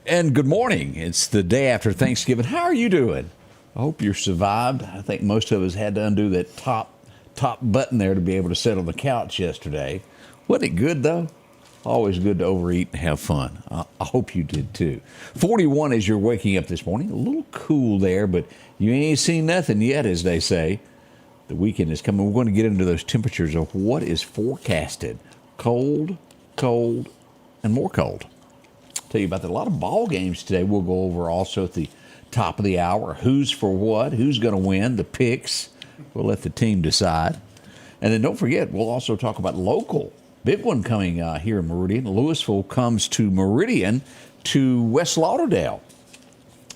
And good morning. It's the day after Thanksgiving. How are you doing? I hope you survived. I think most of us had to undo that top button there to be able to sit on the couch yesterday. Wasn't it good, though? Always good to overeat and have fun. I hope you did, too. 41 as you're waking up this morning. A little cool there, but you ain't seen nothing yet, as they say. The weekend is coming. We're going to get into those temperatures of what is forecasted. Cold, and more cold. Tell you about that. A lot of ball games today. We'll go over also at the top of the hour. Who's for what? Who's going to win? The picks. We'll let the team decide. And then don't forget, we'll also talk about local. Big one coming here in Meridian. Louisville comes to Meridian to West Lauderdale.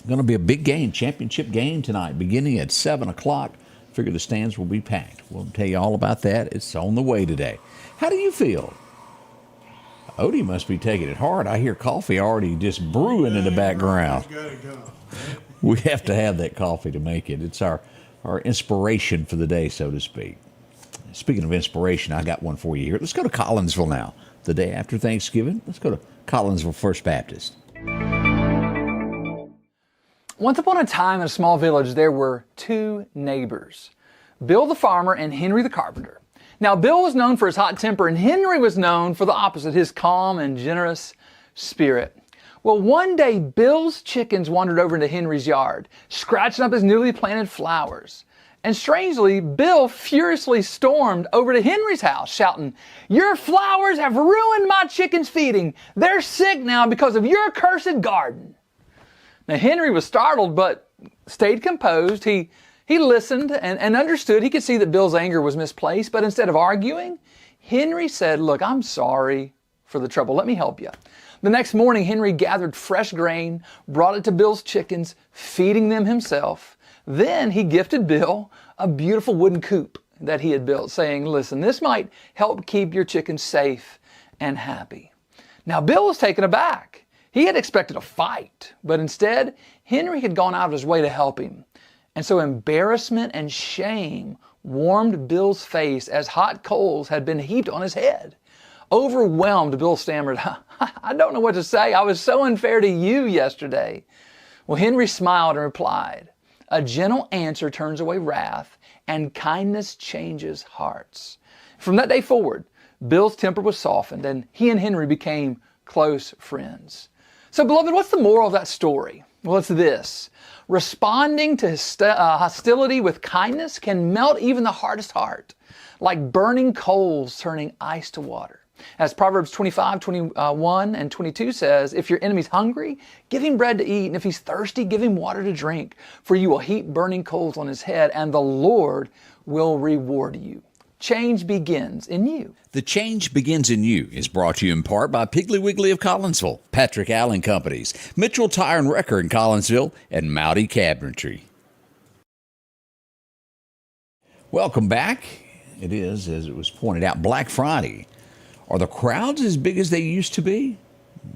Going to be a big game, championship game tonight, beginning at 7 o'clock. Figure the stands will be packed. We'll tell you all about that. It's on the way today. How do you feel? Odie must be taking it hard. I hear coffee already just brewing in the background. We have to have that coffee to make it. It's our inspiration for the day, so to speak. Speaking of inspiration, I got one for you here. Let's go to Collinsville now. The day after Thanksgiving, let's go to Collinsville First Baptist. Once upon a time in a small village, there were two neighbors, Bill the farmer and Henry the carpenter. Now, Bill was known for his hot temper, and Henry was known for the opposite, his calm and generous spirit. Well, one day, Bill's chickens wandered over into Henry's yard, scratching up his newly planted flowers. And strangely, Bill furiously stormed over to Henry's house, shouting, "Your flowers have ruined my chickens' feeding. They're sick now because of your cursed garden." Now, Henry was startled, but stayed composed. He listened and understood. He could see that Bill's anger was misplaced, but instead of arguing, Henry said, "Look, I'm sorry for the trouble. Let me help you." The next morning, Henry gathered fresh grain, brought it to Bill's chickens, feeding them himself. Then he gifted Bill a beautiful wooden coop that he had built, saying, "Listen, this might help keep your chickens safe and happy." Now, Bill was taken aback. He had expected a fight, but instead, Henry had gone out of his way to help him. And so embarrassment and shame warmed Bill's face as hot coals had been heaped on his head. Overwhelmed, Bill stammered, "I don't know what to say. I was so unfair to you yesterday." Well, Henry smiled and replied, "A gentle answer turns away wrath, and kindness changes hearts." From that day forward, Bill's temper was softened, and he and Henry became close friends. So, beloved, what's the moral of that story? Well, it's this. Responding to hostility with kindness can melt even the hardest heart, like burning coals turning ice to water. As Proverbs 25:21 and 22 says, "If your enemy's hungry, give him bread to eat, and if he's thirsty, give him water to drink, for you will heap burning coals on his head, and the Lord will reward you." Change begins in you. The Change Begins in You is brought to you in part by Piggly Wiggly of Collinsville, Patrick Allen Companies, Mitchell Tire and Wrecker in Collinsville, and Mowdy Cabinetry. Welcome back. It is, as it was pointed out, Black Friday. Are the crowds as big as they used to be?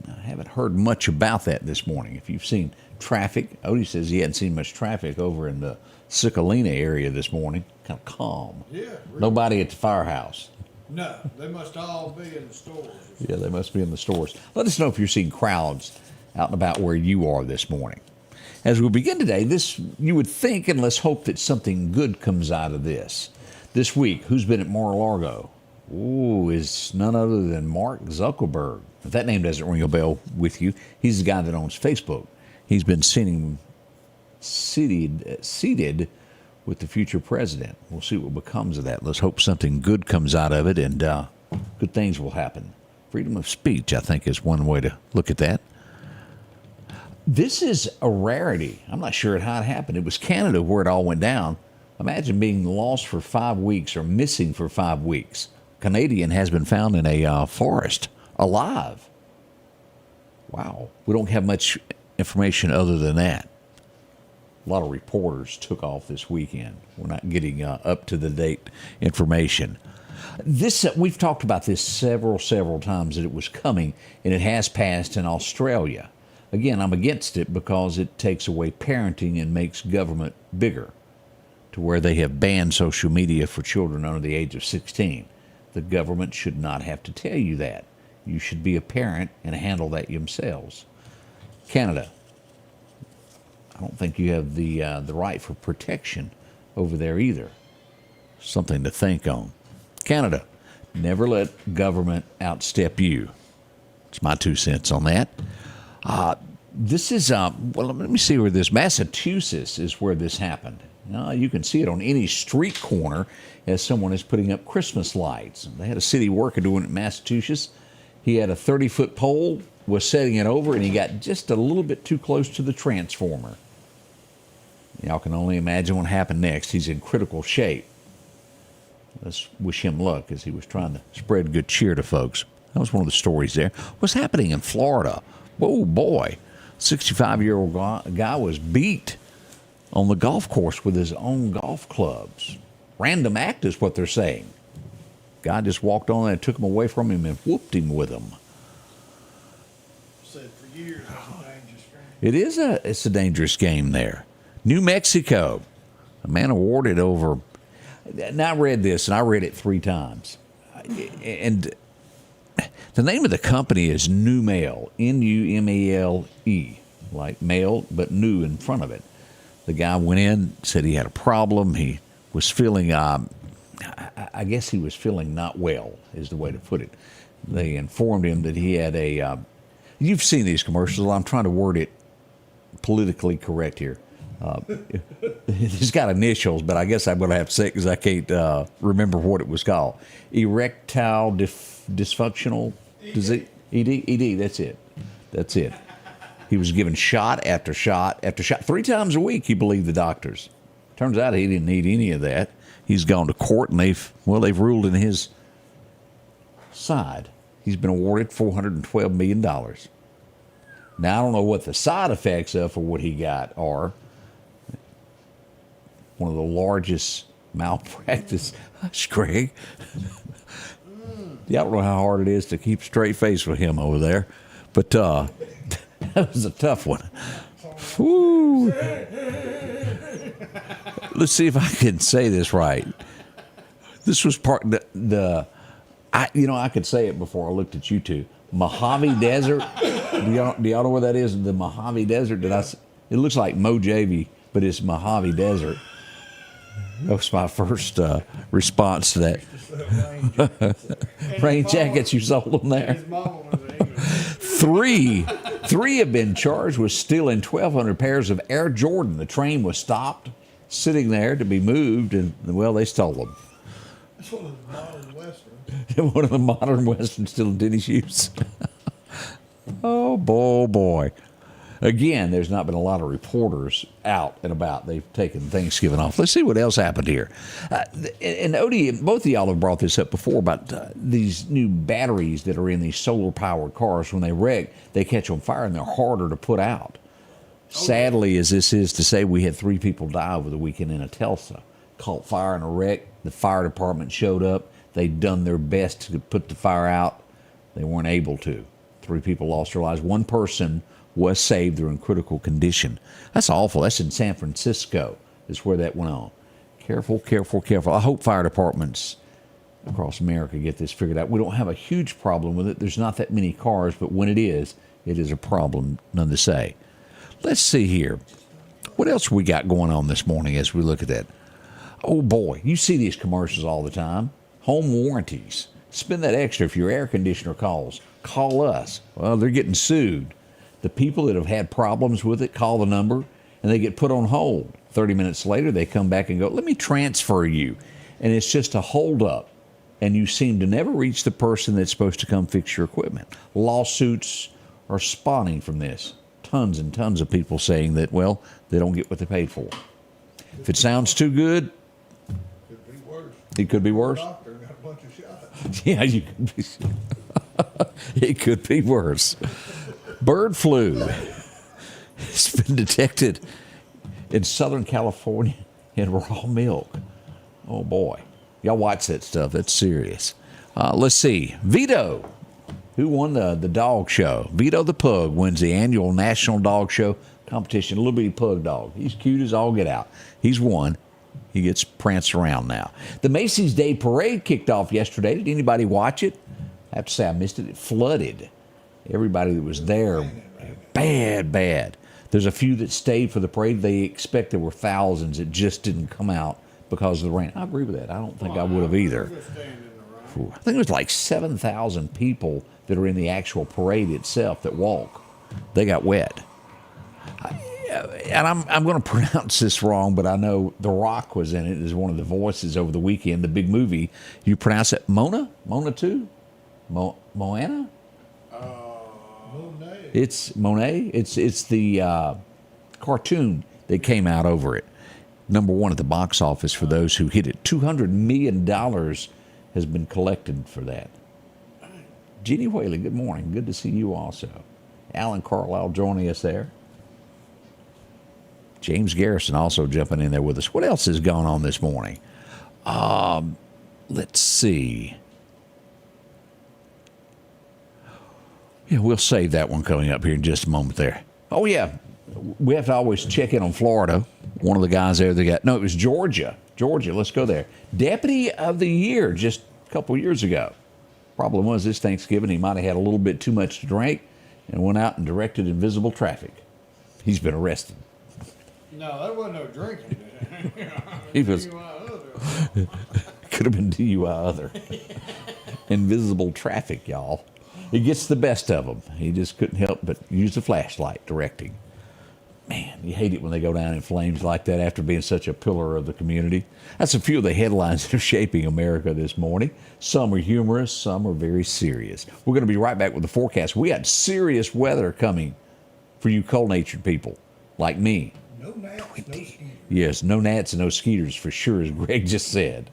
I haven't heard much about that this morning. If you've seen traffic, Odie says he hadn't seen much traffic over in the Cicalina area this morning. Kind of calm. Yeah. Really. Nobody at the firehouse. No, they must all be in the stores. Yeah, they must be in the stores. Let us know if you're seeing crowds out and about where you are this morning. As we begin today, you would think and let's hope that something good comes out of this. This week, who's been at Mar-a-Lago? Ooh, is none other than Mark Zuckerberg. If that name doesn't ring a bell with you, he's the guy that owns Facebook. He's been seated with the future president. We'll see what becomes of that. Let's hope something good comes out of it and good things will happen. Freedom of speech, I think, is one way to look at that. This is a rarity. I'm not sure how it happened. It was Canada where it all went down. Imagine being lost for 5 weeks or missing for 5 weeks. Canadian has been found in a forest, alive. Wow. We don't have much information other than that. A lot of reporters took off this weekend. We're not getting up-to-the-date information. We've talked about this several times, that it was coming, and it has passed in Australia. Again, I'm against it because it takes away parenting and makes government bigger, to where they have banned social media for children under the age of 16. The government should not have to tell you that. You should be a parent and handle that yourselves. Canada. I don't think you have the right for protection over there either. Something to think on. Canada, never let government outstep you. It's my 2 cents on that. This is, well, let me see where this, Massachusetts is where this happened. You can see it on any street corner as someone is putting up Christmas lights. They had a city worker doing it in Massachusetts. He had a 30-foot pole, was setting it over, and he got just a little bit too close to the transformer. Y'all can only imagine what happened next. He's in critical shape. Let's wish him luck as he was trying to spread good cheer to folks. That was one of the stories there. What's happening in Florida? Oh, boy. 65-year-old guy was beat on the golf course with his own golf clubs. Random act is what they're saying. Guy just walked on and took him away from him and whooped him with them. Said for years it's a dangerous game. It's a dangerous game there. New Mexico, a man awarded over, and I read this, and I read it 3 times. And the name of the company is New Mail, Numale, like mail, but new in front of it. The guy went in, said he had a problem. He was feeling, I guess he was feeling not well, is the way to put it. They informed him that he had you've seen these commercials. I'm trying to word it politically correct here. He's got initials, but I guess I'm going to have to say it because I can't remember what it was called. Erectile dysfunctional disease. ED, that's it. He was given shot after shot after shot. 3 times a week, he believed the doctors. Turns out he didn't need any of that. He's gone to court, and they've ruled in his side. He's been awarded $412 million. Now, I don't know what the side effects of for what he got are. One of the largest malpractice. Hush, Greg. Yeah, I don't know how hard it is to keep a straight face with him over there. But that was a tough one. Woo. Let's see if I can say this right. This was part I could say it before I looked at you two. Mojave Desert. Do y'all know where that is? The Mojave Desert. It looks like Mojave, but it's Mojave Desert. That was my first response to that. Rain jackets you sold them there. His mama was an English. Three have been charged with stealing 1,200 pairs of Air Jordan. The train was stopped, sitting there to be moved, and, well, they stole them. That's one of the modern westerns. One of the modern westerns stealing tennis shoes. Oh, boy. Again, there's not been a lot of reporters out and about. They've taken Thanksgiving off. Let's see what else happened here. And Odie, both of y'all have brought this up before about these new batteries that are in these solar-powered cars. When they wreck, they catch on fire, and they're harder to put out. Sadly, as this is to say, we had 3 people die over the weekend in a Tulsa. Caught fire in a wreck. The fire department showed up. They'd done their best to put the fire out. They weren't able to. 3 people lost their lives. 1 person was saved. They're in critical condition. That's awful. That's in San Francisco is where that went on. Careful. I hope fire departments across America get this figured out. We don't have a huge problem with it. There's not that many cars, but when it is a problem, none to say. Let's see here. What else we got going on this morning as we look at that? Oh, boy. You see these commercials all the time. Home warranties. Spend that extra if your air conditioner calls. Call us. Well, they're getting sued. The people that have had problems with it call the number, and they get put on hold. 30 minutes later, they come back and go, let me transfer you. And it's just a hold-up, and you seem to never reach the person that's supposed to come fix your equipment. Lawsuits are spawning from this. Tons and tons of people saying that, well, they don't get what they paid for. If it sounds too good, Could be worse. it could be worse. Doctor got a bunch of shots. Yeah, you could be. It could be worse. Bird flu. It's been detected in Southern California in raw milk. Oh, boy. Y'all watch that stuff. That's serious. Let's see. Vito, who won the dog show. Vito the Pug wins the annual National Dog Show competition. A little bitty pug dog. He's cute as all get out. He's won. He gets pranced around now. The Macy's Day Parade kicked off yesterday. Did anybody watch it? I have to say I missed it. It flooded Everybody that was there, bad. There's a few that stayed for the parade. They expect there were thousands that just didn't come out because of the rain. I agree with that. I don't think I would have either. I think it was like 7,000 people that are in the actual parade itself that walk. They got wet. And I'm going to pronounce this wrong, but I know The Rock was in it as one of the voices over the weekend, the big movie. You pronounce it Mona? Mona 2? Moana? Monet. It's Monet. It's the cartoon that came out over it. Number one at the box office for those who hit it. $200 million has been collected for that. Jeannie Whaley, good morning. Good to see you also. Alan Carlisle joining us there. James Garrison also jumping in there with us. What else has gone on this morning? Let's see. Yeah, we'll save that one coming up here in just a moment there. Oh, yeah. We have to always check in on Florida. One of the guys there it was Georgia. Georgia, let's go there. Deputy of the Year just a couple years ago. Problem was this Thanksgiving he might have had a little bit too much to drink and went out and directed invisible traffic. He's been arrested. No, that wasn't no drinking. He was. Could have been DUI other. Invisible traffic, y'all. He gets the best of them. He just couldn't help but use the flashlight directing. Man, you hate it when they go down in flames like that after being such a pillar of the community. That's a few of the headlines that are shaping America this morning. Some are humorous, some are very serious. We're going to be right back with the forecast. We had serious weather coming for you cold-natured people like me. No gnats, no skeeters. Yes, no gnats and no skeeters for sure, as Greg just said.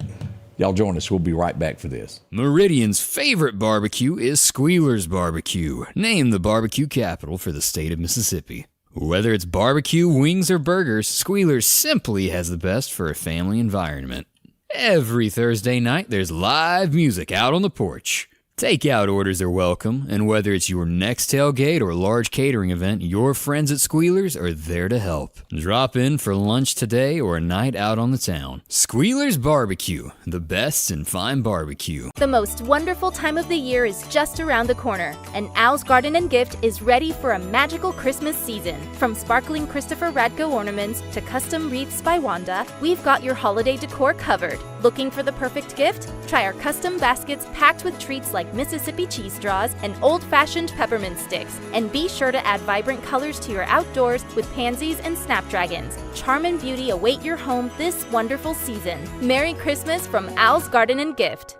Y'all join us. We'll be right back for this. Meridian's favorite barbecue is Squealer's Barbecue, named the barbecue capital for the state of Mississippi. Whether it's barbecue, wings, or burgers, Squealer's simply has the best for a family environment. Every Thursday night, there's live music out on the porch. Takeout orders are welcome, and whether it's your next tailgate or large catering event, your friends at Squealer's are there to help. Drop in for lunch today or a night out on the town. Squealer's Barbecue, the best in fine barbecue. The most wonderful time of the year is just around the corner, and Al's Garden and Gift is ready for a magical Christmas season. From sparkling Christopher Radko ornaments to custom wreaths by Wanda, we've got your holiday decor covered. Looking for the perfect gift? Try our custom baskets packed with treats like Mississippi cheese straws and old-fashioned peppermint sticks. And be sure to add vibrant colors to your outdoors with pansies and snapdragons. Charm and beauty await your home this wonderful season. Merry Christmas from Al's Garden and Gift.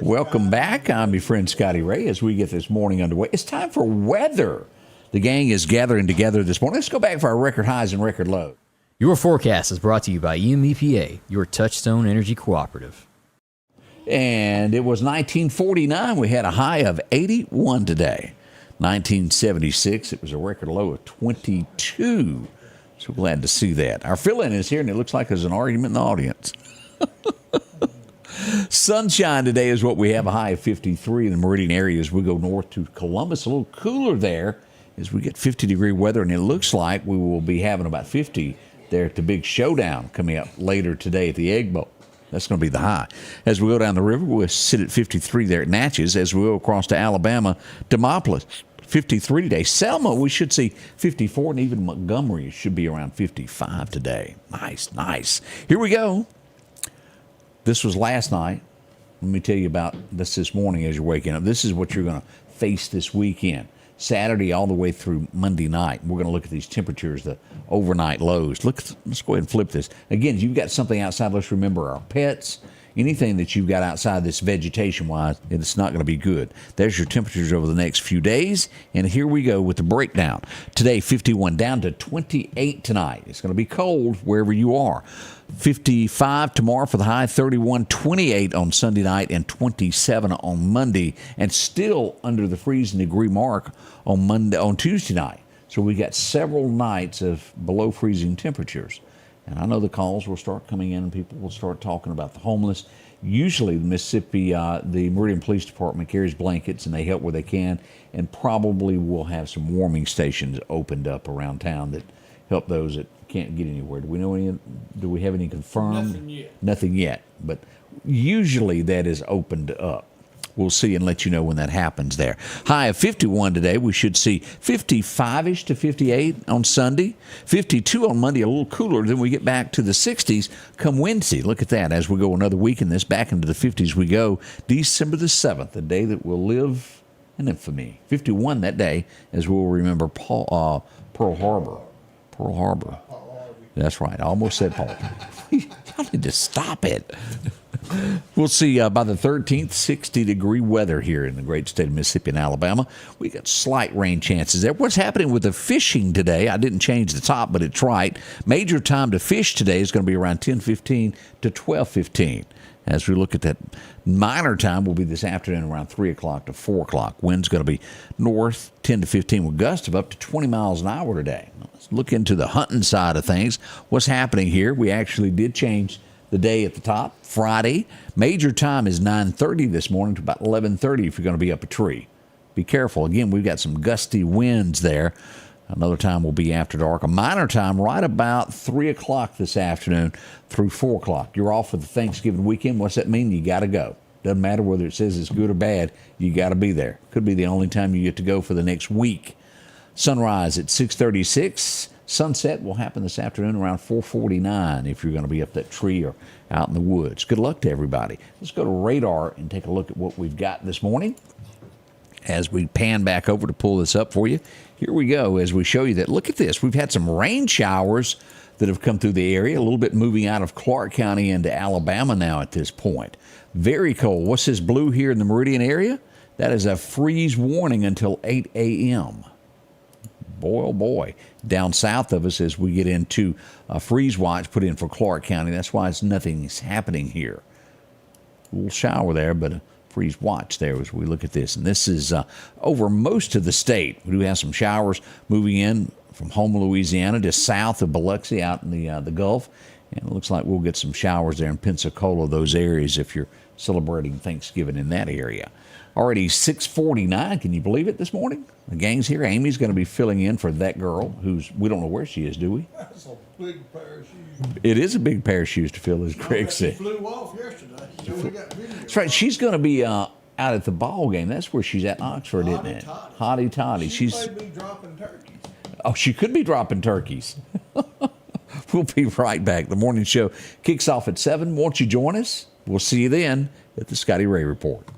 Welcome back. I'm your friend Scotty Ray as we get this morning underway. It's time for weather. The gang is gathering together this morning. Let's go back for our record highs and record lows. Your forecast is brought to you by EMEPA, your Touchstone Energy Cooperative. And it was 1949. We had a high of 81 today. 1976, it was a record low of 22. So glad to see that. Our fill-in is here, and it looks like there's an argument in the audience. Sunshine today is what we have, a high of 53 in the Meridian area as we go north to Columbus. A little cooler there as we get 50-degree weather, and it looks like we will be having about 50 there at the big showdown coming up later today at the Egg Bowl. That's going to be the high. As we go down the river, we'll sit at 53 there at Natchez. As we go across to Alabama, Demopolis, 53 today. Selma, we should see 54, and even Montgomery should be around 55 today. Nice. Here we go. This was last night. Let me tell you about this morning as you're waking up. This is what you're going to face this weekend. Saturday all the way through Monday night. We're going to look at these temperatures, the overnight lows. Let's go ahead and flip this. Again, you've got something outside. Let's remember our pets. Anything that you've got outside this vegetation-wise, it's not going to be good. There's your temperatures over the next few days. And here we go with the breakdown. Today, 51 down to 28 tonight. It's going to be cold wherever you are. 55 tomorrow for the high, 31, 28 on Sunday night, and 27 on Monday, and still under the freezing degree mark on Tuesday night. So we got several nights of below freezing temperatures. And I know the calls will start coming in and people will start talking about the homeless. Usually the Mississippi, the Meridian Police Department carries blankets and they help where they can, and probably will have some warming stations opened up around town that help those that can't get anywhere. Do we have any confirmed? Nothing yet. Nothing yet, but usually that is opened up. we'll see and let you know when that happens there. High of 51 today. We should see 55-ish to 58 on Sunday. 52 on Monday, a little cooler. Then we get back to the 60s come Wednesday. Look at that. As we go another week in this, back into the 50s we go. December the 7th, the day that will live in infamy. 51 that day, as we'll remember Pearl Harbor. Pearl Harbor. That's right. I almost said Paul. Y'all need to stop it. We'll see by the 13th, 60-degree weather here in the great state of Mississippi and Alabama. We got slight rain chances there. What's happening with the fishing today? I didn't change the top, but it's right. Major time to fish today is going to be around 10:15 to 12:15. As we look at that, minor time will be this afternoon around 3 o'clock to 4 o'clock. Wind's going to be north 10 to 15 with gusts of up to 20 miles an hour today. Let's look into the hunting side of things. What's happening here? We actually did change the day at the top. Friday, major time is 9:30 this morning to about 11:30 if you're going to be up a tree. Be careful. Again, we've got some gusty winds there. Another time will be after dark. A minor time right about 3 o'clock this afternoon through 4 o'clock. You're off for the Thanksgiving weekend. What's that mean? You got to go. Doesn't matter whether it says it's good or bad. You got to be there. Could be the only time you get to go for the next week. Sunrise at 6:36. Sunset will happen this afternoon around 4:49 if you're going to be up that tree or out in the woods. Good luck to everybody. Let's go to radar and take a look at what we've got this morning. As we pan back over to pull this up for you, here we go as we show you that. Look at this. We've had some rain showers that have come through the area, a little bit moving out of Clark County into Alabama now at this point. Very cold. What's this blue here in the Meridian area? That is a freeze warning until 8 a.m. Boy, oh boy. Down south of us as we get into a freeze watch put in for Clark County. That's why nothing's happening here. A little shower there, but a freeze watch there as we look at this. And this is over most of the state. We do have some showers moving in from Houma, Louisiana, just south of Biloxi out in the Gulf. And it looks like we'll get some showers there in Pensacola, those areas, if you're celebrating Thanksgiving in that area. Already 6:49. Can you believe it this morning? The gang's here. Amy's going to be filling in for that girl we don't know where she is, do we? That's a big pair of shoes. It is a big pair of shoes to fill, as Greg She said. flew off yesterday. So we got video. That's right. She's going to be out at the ball game. That's where she's at in Oxford, isn't it? Hottie Toddy. She may be dropping turkeys. Oh, she could be dropping turkeys. We'll be right back. The morning show kicks off at 7. Won't you join us? We'll see you then at the Scotty Ray Report.